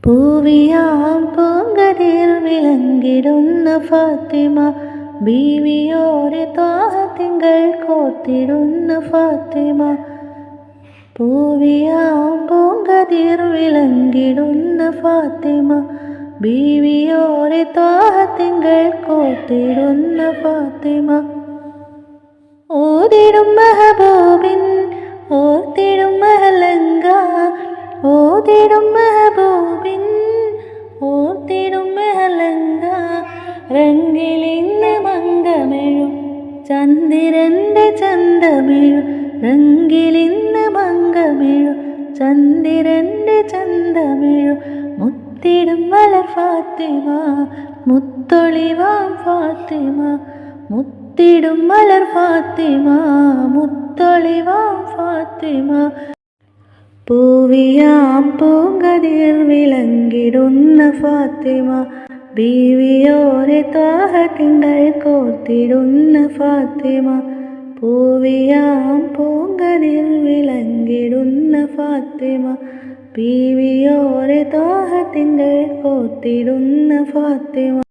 പൂവിയാം പൂങ്കതിർ വിളങ്ങിടുന്ന ഫാത്തിമ, ബീവിയോരെ ത്വാഹ തിങ്കൾ കോർത്തിടുന്ന ഫാത്തിമ. പൂവിയാം പൂങ്കതിർ വിളങ്ങിടുന്ന ഫാത്തിമ, ബീവിയോരെ ത്വാഹ തിങ്കൾ കോർത്തിടുന്ന ഫാത്തിമ. ഓതിടും മെഹബൂബിൻ ഓർത്തിടും മെഹലങ്ക, ഓതിടും മെഹബൂബിൻ ഓർത്തിടും മെഹലങ്ക. റംഗിലിന്ന് മംഗമെഴും ചന്ദ്രൻ്റെ ചന്തമെഴും, റംഗിലിന്ന് മംഗമെഴും ചന്ദ്രൻ്റെ ചന്തമെഴും. മുത്തിടും മലർ ഫാത്തിമ, മുത്തൊളിവാം ഫാത്തിമ, മുത്തിടും മലർ ഫാത്തിമ, മുത്തൊളിവാം ഫാത്തിമ. പൂവിയാം പൂങ്കതിർ വിളങ്ങിടുന്ന ഫാത്തിമ, ബീവിയോരെ ത്വാഹ തിങ്കൾ കോർത്തിടുന്ന ഫാത്തിമ. പൂവിയാം പൂങ്കതിർ വിളങ്ങിടുന്ന ഫാത്തിമ, ബീവിയോരെ ത്വാഹ തിങ്കൾ കോർത്തിടുന്ന ഫാത്തിമ.